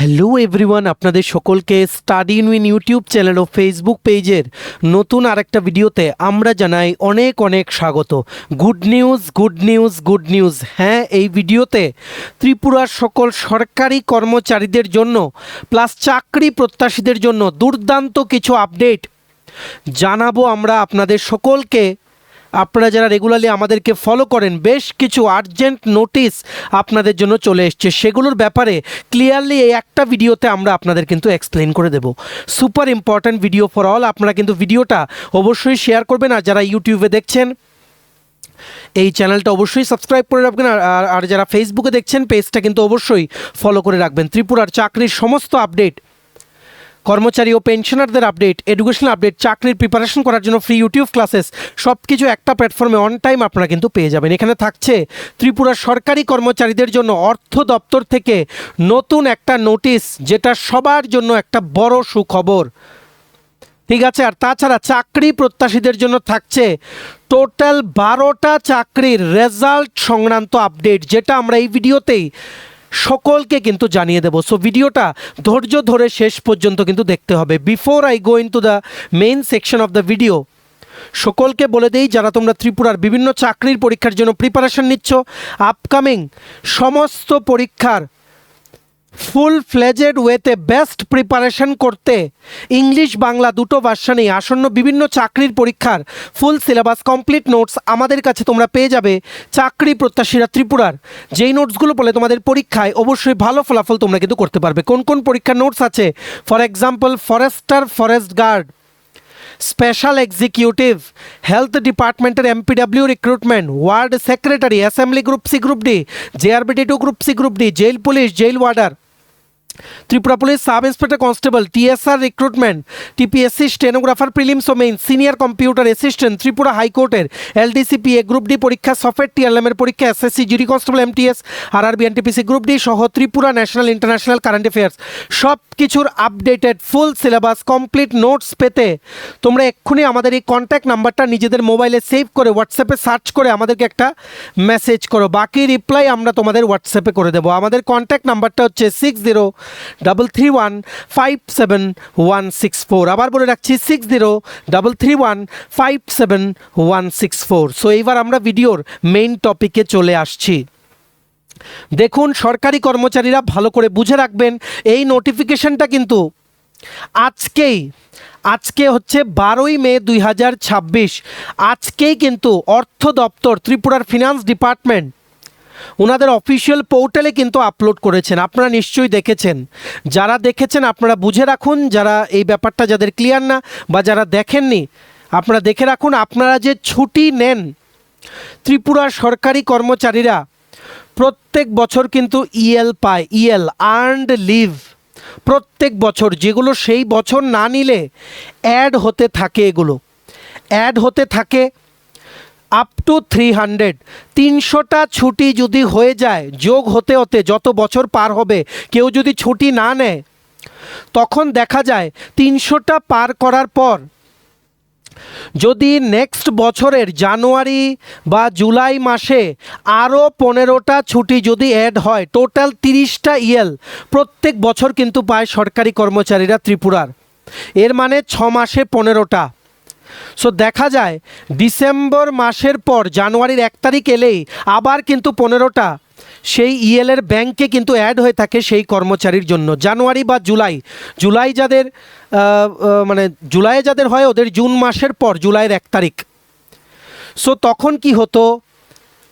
Hello everyone, আপনাদের সকলকে study in YouTube channel ও ফেসবুক পেজের নতুন আরেকটা ভিডিওতে আমরা জানাই অনেক অনেক স্বাগত। Good news good news good news. হ্যাঁ, এই ভিডিওতে ত্রিপুরার সকল সরকারি কর্মচারীদের জন্য প্লাস চাকরি প্রত্যাশীদের জন্য দুর্দান্ত কিছু আপডেট জানাবো আমরা আপনাদের সকলকে। আপনারা যারা রেগুলারলি আমাদেরকে ফলো করেন, বেশ কিছু আর্জেন্ট নোটিশ আপনাদের জন্য চলে এসছে, সেগুলোর ব্যাপারে ক্লিয়ারলি এই একটা ভিডিওতে আমরা আপনাদের কিন্তু এক্সপ্লেন করে দেব। Super important video for all. আপনারা কিন্তু ভিডিওটা অবশ্যই শেয়ার করবেন, আর যারা ইউটিউবে দেখছেন এই চ্যানেলটা অবশ্যই সাবস্ক্রাইব করে রাখবেন, আর যারা ফেসবুকে দেখছেন পেজটা কিন্তু অবশ্যই ফলো করে রাখবেন। ত্রিপুরার চাকরির সমস্ত আপডেট, কর্মচারী ও পেনশনারদের আপডেট, এডুকেশনাল আপডেট, চাকরির প্রিপারেশন করার জন্য ফ্রি ইউটিউব ক্লাসেস, সব কিছু একটা প্ল্যাটফর্মে অন টাইম আপনারা কিন্তু পেয়ে যাবেন। এখানে থাকছে ত্রিপুরার সরকারি কর্মচারীদের জন্য অর্থ দপ্তর থেকে নতুন একটা নোটিশ, যেটা সবার জন্য একটা বড় সুখবর। ঠিক আছে, আর তাছাড়া চাকরি প্রত্যাশীদের জন্য থাকছে টোটাল 12টা চাকরির রেজাল্ট সংক্রান্ত আপডেট, যেটা আমরা এই ভিডিওতেই সকলকে কিন্তু জানিয়ে দেবো। সো ভিডিওটা ধৈর্য ধরে শেষ পর্যন্ত কিন্তু দেখতে হবে। Before I go in to the main section of the video, সকলকে বলে দেই, যারা তোমরা ত্রিপুরার বিভিন্ন চাকরির পরীক্ষার জন্য প্রিপারেশন নিচ্ছ, আপকামিং সমস্ত পরীক্ষার ফুল ফ্লেজেড ওয়েতে বেস্ট প্রিপারেশন করতে ইংলিশ বাংলা দুটো ভার্সানেই আসন্ন বিভিন্ন চাকরির পরীক্ষার ফুল সিলেবাস কমপ্লিট নোটস আমাদের কাছে তোমরা পেয়ে যাবে। চাকরি প্রত্যাশীরা ত্রিপুরার যেই নোটসগুলো বলে তোমাদের পরীক্ষায় অবশ্যই ভালো ফলাফল তোমরা কিন্তু করতে পারবে। কোন কোন পরীক্ষার নোটস আছে? For example, forester, forest guard, special executive, health ডিপার্টমেন্টের MPW recruitment, ward secretary, assembly group C group D, JRBD 2 group C group D, jail police, jail warder, Tripura police sub inspector constable, TSR recruitment, TPSC stenographer prelims ও main, senior computer assistant, Tripura হাইকোর্টের LDCP A group D পরীক্ষা, software টিএলএমের পরীক্ষা, SSC GD constable MTS, RRB NTPC group D সহ Tripura national international current affairs সব কিছুর updated full syllabus complete notes পেতে তোমরা এক্ষুনি আমাদের এই কন্ট্যাক্ট নাম্বারটা নিজেদের মোবাইলে সেভ করে হোয়াটসঅ্যাপে সার্চ করে আমাদেরকে একটা মেসেজ করো, বাকি রিপ্লাই আমরা তোমাদের হোয়াটসঅ্যাপে করে দেবো। আমাদের কন্ট্যাক্ট নাম্বারটা হচ্ছে 6033157164। আবার বলে রাখছি 6033157164। সো এইবার আমরা ভিডিওর মেইন টপিকে চলে আসছি। দেখুন, সরকারি কর্মচারীরা ভালো করে বুঝে রাখবেন, এই নোটিফিকেশনটা কিন্তু আজকে হচ্ছে 12ই মে 2026, আজকেই কিন্তু অর্থ দপ্তর ত্রিপুরার ফিনান্স ডিপার্টমেন্ট ওনাদের অফিসিয়াল পোর্টালে কিন্তু আপলোড করেছেন। আপনারা নিশ্চয়ই দেখেছেন, যারা দেখেছেন আপনারা বুঝে রাখুন, যারা এই ব্যাপারটা যাদের ক্লিয়ার না বা যারা দেখেননি আপনারা দেখে রাখুন। আপনারা যে ছুটি নেন ত্রিপুরার সরকারি কর্মচারীরা প্রত্যেক বছর কিন্তু ইএল পায়, ইএল আর্নড লিভ প্রত্যেক বছর, যেগুলো সেই বছর না নিলে অ্যাড হতে থাকে, এগুলো অ্যাড হতে থাকে আপ টু 300টা ছুটি যদি হয়ে যায়, যোগ হতে হতে যত বছর পার হবে, কেউ যদি ছুটি না নেয় তখন দেখা যায় 300টা পার করার পর যদি নেক্সট বছরের জানুয়ারি বা জুলাই মাসে আরও 15টা ছুটি যদি অ্যাড হয়, টোটাল 30টা ইএল প্রত্যেক বছর কিন্তু পায় সরকারি কর্মচারীরা ত্রিপুরার। এর মানে 6 মাসে 15টা। সো দেখা যায় ডিসেম্বর মাসের পর জানুয়ারির 1 তারিখ এলেই আবার কিন্তু 15টা সেই ইএলের ব্যাংকে কিন্তু অ্যাড হয়ে থাকে সেই কর্মচারীর জন্য। জানুয়ারি বা জুলাই যাদের জুলাইয়ে যাদের হয় ওদের জুন মাসের পর জুলাইয়ের 1 তারিখ। সো তখন কি হতো,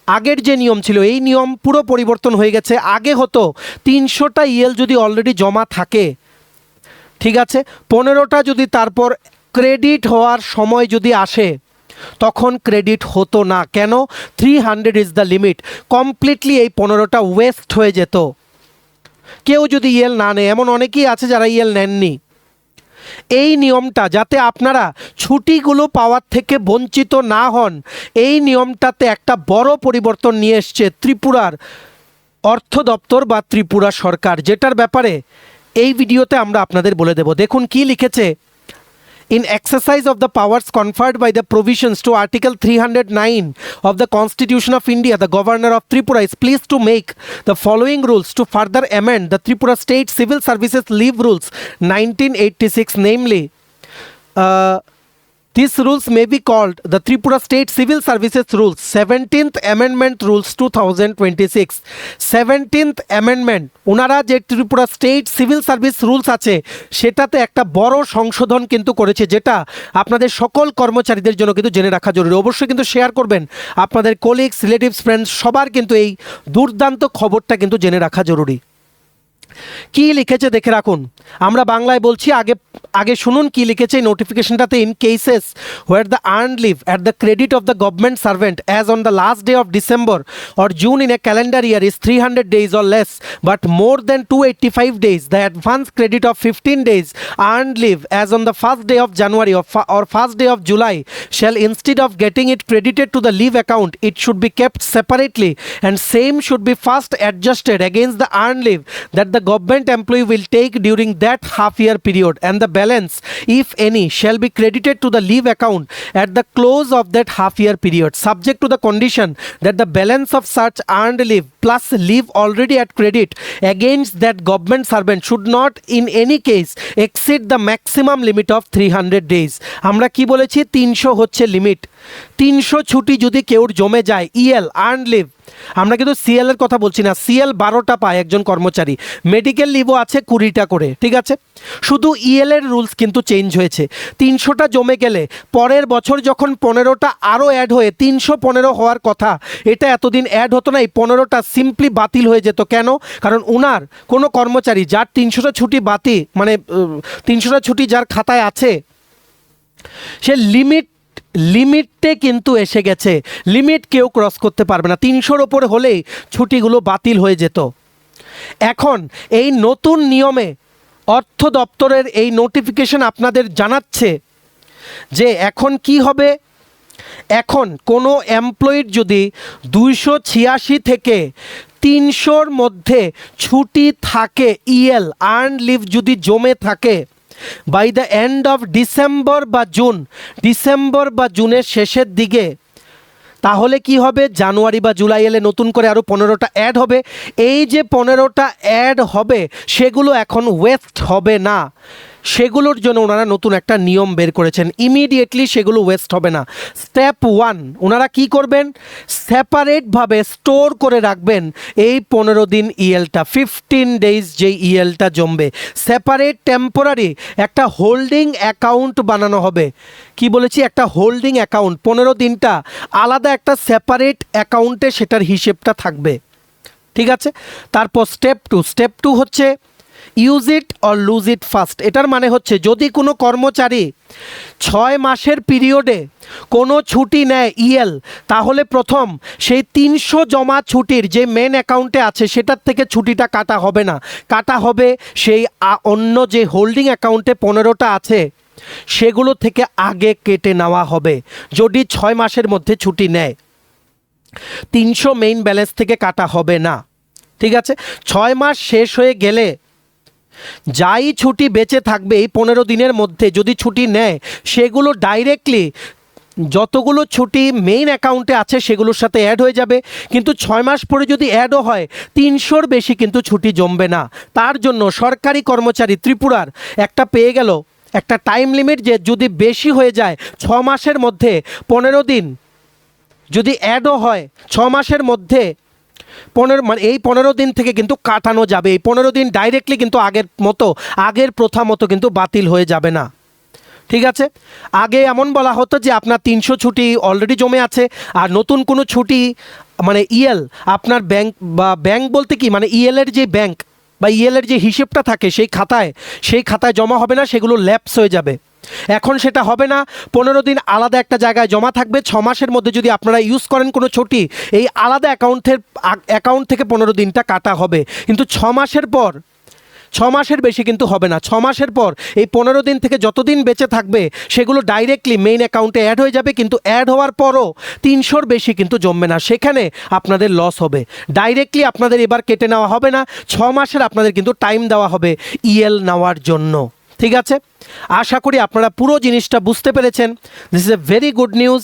আগের যে নিয়ম ছিল এই নিয়ম পুরো পরিবর্তন হয়ে গেছে। আগে হতো 300টা ইএল যদি অলরেডি জমা থাকে, ঠিক আছে, 15টা যদি তারপর ক্রেডিট হওয়ার সময় যদি আসে তখন ক্রেডিট হতো না। কেন? 300 ইজ দ্য লিমিট। কমপ্লিটলি এই 15টা ওয়েস্ট হয়ে যেত কেউ যদি ইএল না নেয়। এমন অনেকেই আছে যারা ইএল নেননি। এই নিয়মটা যাতে আপনারা ছুটিগুলো পাওয়ার থেকে বঞ্চিত না হন, এই নিয়মটাতে একটা বড় পরিবর্তন নিয়ে এসছে ত্রিপুরার অর্থ দপ্তর বা ত্রিপুরা সরকার, যেটার ব্যাপারে এই ভিডিওতে আমরা আপনাদের বলে দেব। দেখুন কি লিখেছে in exercise of the powers conferred by the provisions to Article 309 of the Constitution of India, the Governor of Tripura is pleased to make the following rules to further amend the Tripura State Civil Services Leave Rules 1986, namely, these rules may be called the Tripura State Civil Services Rules, 17th Amendment Rules 2026. 17th Amendment, ওনারা যে Tripura state civil service rules আছে সেটাতে একটা বড় সংশোধন কিন্তু করেছে, যেটা আপনাদের সকল কর্মচারীদের জন্য কিন্তু জেনে রাখা জরুরি। অবশ্যই কিন্তু শেয়ার করবেন আপনাদের কলিগস, রিলেটিভস, ফ্রেন্ডস, সবার কিন্তু এই দুর্দান্ত খবরটা কিন্তু জেনে রাখা জরুরি। কি লিখেছে দেখে রাখুন, আমরা বাংলায় বলছি, আগে আগে শুনুন কি লিখেছে এই নোটিফিকেশনটাতে। In cases where the earned leave at the credit of the government servant as on the last day of December or June in a calendar year is 300 days or less, but more than 285 days, the advance credit of 15 days earned leave as on the first day of January or first day of July shall, instead of getting it credited to the leave account, it should be kept separately, and same should be first adjusted against the earned leave that the government employee will take during that half year period, and the balance, if any, shall be credited to the leave account at the close of that half year period, subject to the condition that the balance of such earned leave plus leave already at credit against that government servant should not in any case exceed the maximum limit of 300 days. আমরা কি বলেছি, 300 হচ্ছে limit. 300 ছুটি যদি কেউর জমে যায়, El earned leave, আমরা কিন্তু সিএল এর কথা বলছি না, সিএল 12টা পায় একজন কর্মচারী, মেডিকেল লিভও আছে 20টা করে, ঠিক আছে। শুধু ইএল এর রুলস কিন্তু চেঞ্জ হয়েছে। 300টা জমে গেলে পরের বছর যখন 15টা আরও অ্যাড হয়ে 315 হওয়ার কথা, এটা এতদিন অ্যাড হতো না, এই 15টা সিম্পলি বাতিল হয়ে যেত। কেন? কারণ ওনার কোনো কর্মচারী যার 300টা ছুটি বাতিল, মানে 300টা ছুটি যার খাতায় আছে, সে লিমিটে কিন্তু এসে গেছে, লিমিট কেউ ক্রস করতে পারবে না। 300-র ওপরে হলেই ছুটিগুলো বাতিল হয়ে যেত। এখন এই নতুন নিয়মে অর্থ দপ্তরের এই নোটিফিকেশন আপনাদের জানাচ্ছে যে এখন কি হবে। এখন কোনো এমপ্লয়ির যদি 286 থেকে 300-র মধ্যে ছুটি থাকে, ইএল আর্নড লিভ যদি জমে থাকে by the end of December বা জুনের শেষের দিকে, তাহলে কি হবে, জানুয়ারি বা জুলাই এলে নতুন করে আরও 15টা অ্যাড হবে। এই যে 15টা অ্যাড হবে সেগুলো এখন ওয়েস্ট হবে না, সেগুলোর জন্য ওনারা নতুন একটা নিয়ম বের করেছেন। ইমিডিয়েটলি সেগুলো ওয়েস্ট হবে না। স্টেপ 1, ওনারা কি করবেন, সেপারেটভাবে স্টোর করে রাখবেন এই 15 দিন ইএলটা, 15 ডেজ যে ইএলটা জমবে, সেপারেট টেম্পোরারি একটা হোল্ডিং অ্যাকাউন্ট বানানো হবে। কি বলেছি, একটা হোল্ডিং অ্যাকাউন্ট, 15 দিনটা আলাদা একটা সেপারেট অ্যাকাউন্টে সেটার হিসেবটা থাকবে, ঠিক আছে। তারপর স্টেপ টু হচ্ছে use it or lose it first. এটার মানে হচ্ছে যদি কোনো কর্মচারী 6 মাসের পিরিয়ডে কোনো ছুটি নেয় ইএল, তাহলে প্রথম সেই 300 জমা ছুটির যে মেন অ্যাকাউন্টে আছে সেটার থেকে ছুটিটা কাটা হবে না, কাটা হবে সেই অন্য যে হোল্ডিং অ্যাকাউন্টে 15টা আছে সেগুলো থেকে আগে কেটে নেওয়া হবে। যদি 6 মাসের মধ্যে ছুটি নেয় 300 মেইন ব্যালেন্স থেকে কাটা হবে না, ঠিক আছে। 6 মাস শেষ হয়ে গেলে যাই ছুটি বেঁচে থাকবে এই 15 দিনের মধ্যে যদি ছুটি নেয়, সেগুলো ডাইরেক্টলি যতগুলো ছুটি মেইন অ্যাকাউন্টে আছে সেগুলোর সাথে অ্যাড হয়ে যাবে। কিন্তু 6 মাস পরে যদি অ্যাডও হয় 300-র বেশি কিন্তু ছুটি জমবে না। তার জন্য সরকারি কর্মচারী ত্রিপুরার একটা পেয়ে গেল একটা টাইম লিমিট, যে যদি বেশি হয়ে যায় 6 মাসের মধ্যে 15 দিন যদি অ্যাডও হয় 6 মাসের মধ্যে 15, মানে এই 15 দিন থেকে কিন্তু কাটানো যাবে। এই 15 দিন ডাইরেক্টলি কিন্তু আগের প্রথা মতো কিন্তু বাতিল হয়ে যাবে না, ঠিক আছে। আগে এমন বলা হতো যে আপনার 300 ছুটি অলরেডি জমে আছে, আর নতুন কোনো ছুটি মানে ইএল আপনার ব্যাংক বলতে কি, মানে ইএলের যে ব্যাংক বা ইএলের যে হিসেবটা থাকে সেই খাতায় জমা হবে না, সেগুলো ল্যাপস হয়ে যাবে। এখন সেটা হবে না, 15 দিন আলাদা একটা জায়গায় জমা থাকবে। 6 মাসের মধ্যে যদি আপনারা ইউজ করেন কোনো ছুটি, এই আলাদা অ্যাকাউন্ট থেকে 15 দিনটা কাটা হবে। কিন্তু 6 মাসের পর 6 মাসের বেশি কিন্তু হবে না। 6 মাসের পর এই 15 দিন থেকে যতদিন বেঁচে থাকবে সেগুলো ডাইরেক্টলি মেইন অ্যাকাউন্টে অ্যাড হয়ে যাবে, কিন্তু অ্যাড হওয়ার পরও 300-র বেশি কিন্তু জমবে না, সেখানে আপনাদের লস হবে। ডাইরেক্টলি আপনাদের এবার কেটে নেওয়া হবে না, 6 মাসের আপনাদের কিন্তু টাইম দেওয়া হবে ইএল নেওয়ার জন্য, ঠিক আছে, আশা করি আপনারা পুরো জিনিসটা বুঝতে পেরেছেন। This is a very good news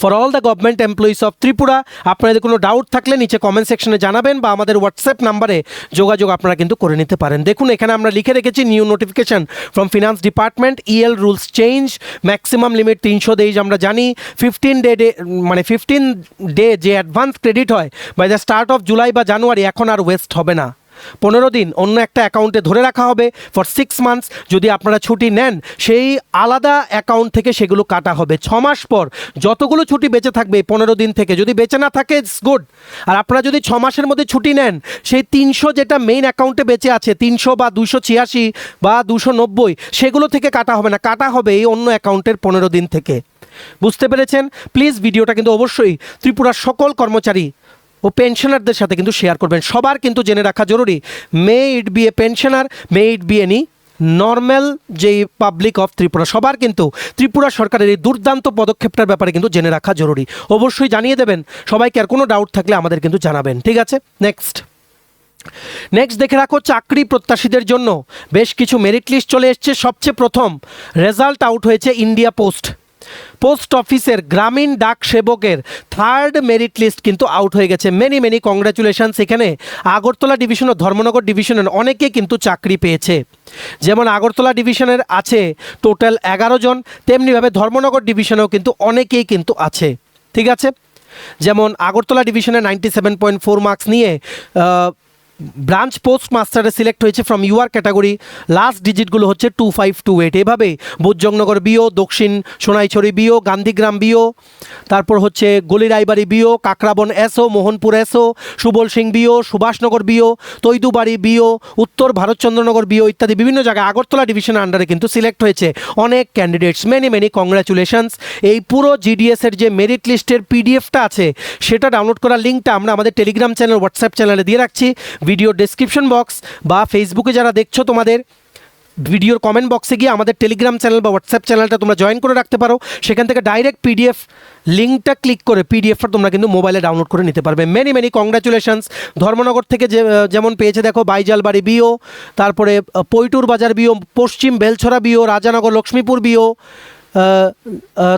for all the government employees of Tripura. আপনাদের কোনো ডাউট থাকলে নিচে কমেন্ট সেকশনে জানাবেন বা আমাদের হোয়াটসঅ্যাপ নাম্বারে যোগাযোগ আপনারা কিন্তু করে নিতে পারেন। দেখুন এখানে আমরা লিখে রেখেছি new notification from finance department, EL rules change, maximum limit 300 days আমরা জানি। 15 ডে যে অ্যাডভান্স ক্রেডিট হয় by the start of July বা জানুয়ারি, এখন আর ওয়েস্ট হবে না। 15 দিন অন্য একটা অ্যাকাউন্টে ধরে রাখা হবে ফর 6 মান্থস। যদি আপনারা ছুটি নেন সেই আলাদা অ্যাকাউন্ট থেকে সেগুলো কাটা হবে। 6 মাস পর যতগুলো ছুটি বেঁচে থাকবে 15 দিন থেকে, যদি বেঁচে না থাকে ইটস গুড। আর আপনারা যদি 6 মাসের মধ্যে ছুটি নেন সেই 300 যেটা মেইন অ্যাকাউন্টে বেঁচে আছে, 300 বা 286 বা 290, সেগুলো থেকে কাটা হবে না, কাটা হবে এই অন্য অ্যাকাউন্টের 15 দিন থেকে। বুঝতে পেরেছেন? প্লিজ ভিডিওটা কিন্তু অবশ্যই ত্রিপুরার সকল কর্মচারী ও পেনশনারদের সাথে কিন্তু শেয়ার করবেন। সবার কিন্তু জেনে রাখা জরুরি, may it be a pensioner, may it be any normal যেই পাবলিক অফ ত্রিপুরা, সবার কিন্তু ত্রিপুরা সরকারের এই দুর্দান্ত পদক্ষেপটার ব্যাপারে কিন্তু জেনে রাখা জরুরি। অবশ্যই জানিয়ে দেবেন সবাইকে, আর কোনো ডাউট থাকলে আমাদের কিন্তু জানাবেন। ঠিক আছে, নেক্সট দেখে রাখো চাকরি প্রত্যাশীদের জন্য বেশ কিছু মেরিট লিস্ট চলে এসছে। সবচেয়ে প্রথম রেজাল্ট আউট হয়েছে ইন্ডিয়া পোস্ট অফিসের গ্রামীণ ডাক সেবকের 3rd মেরিট লিস্ট কিন্তু আউট হয়ে গেছে। Many congratulations. এখানে আগরতলা ডিভিশন ও ধর্মনগর ডিভিশনের অনেকে কিন্তু চাকরি পেয়েছে। যেমন আগরতলা ডিভিশনের আছে টোটাল 11 জন, তেমনিভাবে ধর্মনগর ডিভিশনেও কিন্তু অনেকেই কিন্তু আছে। ঠিক আছে, যেমন আগরতলা ডিভিশনে 97.4 মার্কস নিয়ে ব্রাঞ্চ পোস্ট মাস্টারে সিলেক্ট হয়েছে ফ্রম ইউআর ক্যাটাগরি। লাস্ট ডিজিটগুলো হচ্ছে 2528। এভাবে বুজজংনগর বিও, দক্ষিণ সোনাইছড়ি বিও, গান্ধীগ্রাম বিও, তারপর হচ্ছে Goliraibari BO, Kakraban SO, Mohanpur SO, Subal Singh BO, Subhashnagar BO, Taidubari BO, Uttar Bharatchandranagar bio ইত্যাদি বিভিন্ন জায়গায় আগরতলা ডিভিশনের আন্ডারে কিন্তু সিলেক্ট হয়েছে অনেক ক্যান্ডিডেটস। Many congratulations. এই পুরো জিডিএসের যে মেরিট লিস্টের পিডিএফটা আছে সেটা ডাউনলোড করার লিঙ্কটা আমরা আমাদের টেলিগ্রাম চ্যানেল, হোয়াটসঅ্যাপ চ্যানেলে দিয়ে রাখছি। ভিডিও ডেসক্রিপশন বক্স বা ফেসবুকে যারা দেখছো তোমাদের ভিডিওর কমেন্ট বক্সে গিয়ে আমাদের টেলিগ্রাম চ্যানেল বা হোয়াটসঅ্যাপ চ্যানেলটা তোমরা জয়েন করে রাখতে পারো। সেখান থেকে ডাইরেক্ট পিডিএফ লিঙ্কটা ক্লিক করে পিডিএফটা তোমরা কিন্তু মোবাইলে ডাউনলোড করে নিতে পারবে। Many congratulations. ধর্মনগর থেকে যেমন পেয়েছে দেখো বাইজালবাড়ি বিও, তারপরে পৈটুর বাজার বিও, পশ্চিম বেলছড়া বিও, রাজানগর লক্ষ্মীপুর বিও,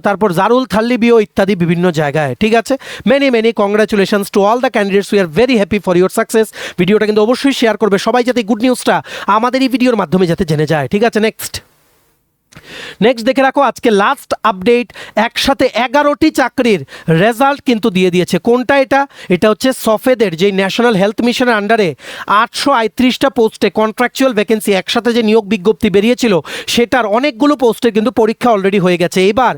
তারপর জারুল থাল্লি বিও ইত্যাদি বিভিন্ন জায়গায়। ঠিক আছে, many congratulations to all the candidates. We are very happy for your success. ভিডিওটা কিন্তু অবশ্যই শেয়ার করবে সবাই, যাতে গুড নিউজটা আমাদের এই ভিডিওর মাধ্যমে যাতে জেনে যায়। ঠিক আছে, নেক্সট দেখে রাখো আজকে লাস্ট আপডেট। একসাথে 11টি চাকরির রেজাল্ট কিন্তু দিয়ে দিয়েছে। কোনটা এটা হচ্ছে সফেদের যে ন্যাশনাল হেলথ মিশনের আন্ডারে 838টা পোস্টে কন্ট্রাকচুয়াল ভ্যাকেন্সি একসাথে যে নিয়োগ বিজ্ঞপ্তি বেরিয়েছিল সেটার অনেকগুলো পোস্টের কিন্তু পরীক্ষা অলরেডি হয়ে গেছে। এবার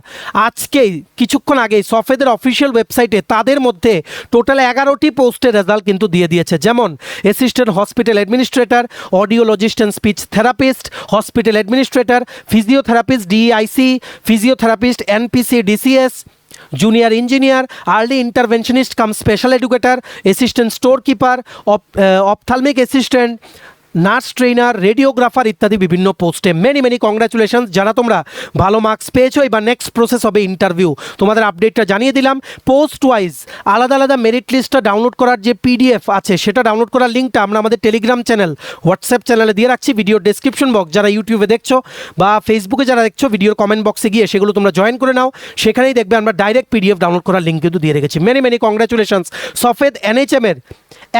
আজকেই কিছুক্ষণ আগেই সফেদের অফিসিয়াল ওয়েবসাইটে তাদের মধ্যে টোটাল 11টি পোস্টের রেজাল্ট কিন্তু দিয়ে দিয়েছে। যেমন assistant hospital administrator, audiologist and speech therapist, hospital administrator, physiotherapist DIC, physiotherapist NPC DCS, junior engineer, early interventionist cum special educator, assistant store keeper, ophthalmic assistant, nurse trainer, radiographer ইত্যাদি বিভিন্ন পোস্টে। Many congratulations যারা তোমরা ভালো marks পেয়েছো। এবার next process হবে interview. তোমাদের আপডেটটা জানিয়ে দিলাম। পোস্ট ওয়াইজ আলাদা মেরিট লিস্টটা ডাউনলোড করার যে পিডিএফ আছে সেটা ডাউনলোড করার লিঙ্কটা আমরা আমাদের টেলিগ্রাম চ্যানেল, হোয়াটসঅ্যাপ চ্যানেলে দিয়ে রাখছি। ভিডিওর ডেসক্রিপশন বক্স যারা ইউটিউবে দেখছো বা ফেসবুকে যারা দেখছো ভিডিওর কমেন্ট বক্সে গিয়ে সেগুলো তোমরা জয়েন করে নাও। সেখানেই দেখবে আমরা ডাইরেক্ট পিডিএফ ডাউনলোড করার লিঙ্ক কিন্তু দিয়ে রেখেছি। Many congratulations. সফেদ এনএইচএমের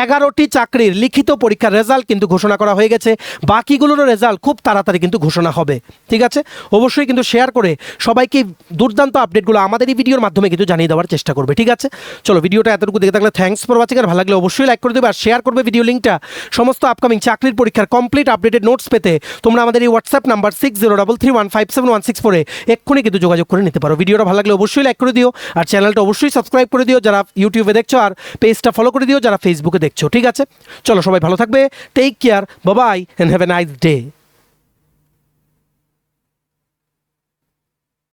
11টি চাকরির লিখিত পরীক্ষার রেজাল্ট কিন্তু ঘোষণা করা হয়ে গেছে। বাকিগুলোরও রেজাল্ট খুব তাড়াতাড়ি কিন্তু ঘোষণা হবে। ঠিক আছে, অবশ্যই কিন্তু শেয়ার করে সবাইকে দুর্দান্ত আপডেটগুলো আমাদের এই ভিডিওর মাধ্যমে কিন্তু জানিয়ে দেওয়ার চেষ্টা করবে। ঠিক আছে, চলো ভিডিওটা এতটুকু দেখে থাকলে থ্যাঙ্কস ফর ওয়াচিং। আর ভালো লাগলে অবশ্যই লাইক করে দেবে আর শেয়ার করবে ভিডিও লিঙ্কটা। সমস্ত আপকামিং চাকরির পরীক্ষার কমপ্লিট আপডেটেড নোটস পেতে তোমরা আমাদের এই হোয়াটসঅ্যাপ নাম্বার 6033157164 এক্ষুনি কিন্তু যোগাযোগ করে নিতে পারো। ভিডিওটা ভালো লাগলে অবশ্যই লাইক করে দিও আর চ্যানেলটা অবশ্যই সাবস্ক্রাইব করে দিও যারা ইউটিউবে দেখছো, আর পেজটা ফলো করে দিও যারা ফেসবুকে দেখছো। ঠিক আছে, চলো সবাই ভালো থাকবে। Take care, bye bye, and have a nice day.